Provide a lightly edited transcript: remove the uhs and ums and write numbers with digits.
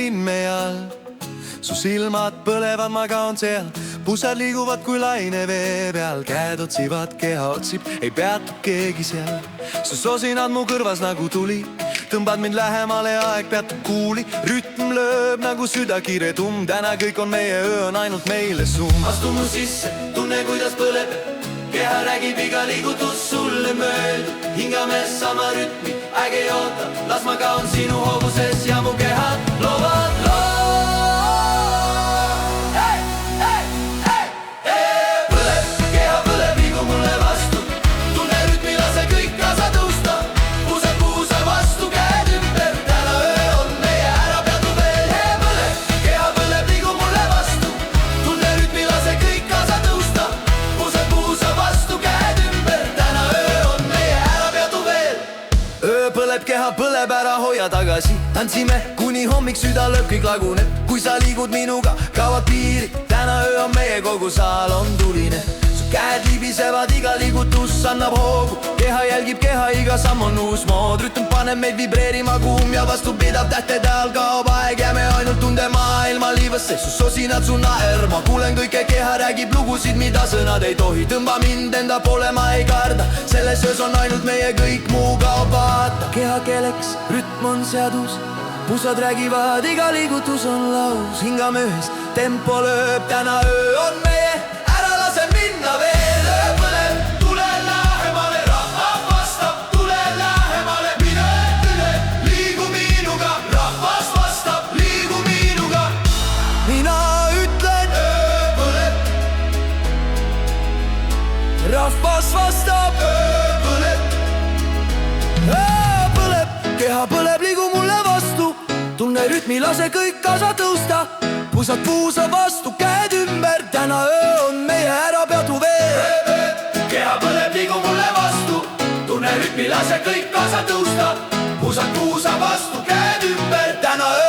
linn meie all. Su silmad põlevad, ma kaon seal, pussad liiguvad kui laine vee peal. Käed otsivad, keha otsib, ei peatu keegi seal. Su sosinad mu kõrvas nagu tuli, tõmbad mind lähemale, aeg peatub kuuli. Rütm lööb nagu südakiire tumm, täna kõik on meie, öö on ainult meile summ. Astu mu sisse, tunne kuidas põleb, keha räägib iga liigutus sulle mööda. Hingame sama rütmi, aeg ei oota, las ma kaon sinu hoovuses ja mu kehad loovad loo. Keha põleb, ära hoia tagasi, tantsime kuni hommik, süda lööb, kõik laguneb. Kui sa liigud minuga, kaovad piirid, täna öö on meie, kogu saal on tuline. Su käed libisevad, iga liigutus annab hoogu, keha jälgib keha, iga samm on uus mood. Rütm paneb meid vibreerima, kuum ja vastu pidab, tähtede all kaob aeg, jääme ainult tunde maailma liivasse. Su sosinad, su naer, ma kuulen kõike, keha räägib lugusid, mida sõnad ei tohi. Tõmba mind enda poole, ma ei karda, selles öös on ainult meie, kõik muu kaob vaata. Keha keeleks, rütm on seadus, pussad räägivad, iga liigutus on laus. Hingame ühes, tempo lööb, täna öö on meie, ära lase minna veel. Öö põleb, tule lähemale, rahva vastab, tule lähemale. Mine üle, liigu minuga, rahvas vastab, liigu minuga. Mina ütlen, öö põleb, rahvas vastab, öö põleb. Keha põleb, liigu mulle vastu, tunne rütmi, lase kõik kaasa tõusta. Puusad puusa vastu, käed ümber, täna öö on meie, ära peatu veel. Keha põleb, liigu mulle vastu, tunne rütmi, lase kõik kaasa tõusta. Puusad puusa vastu, käed ümber, täna öö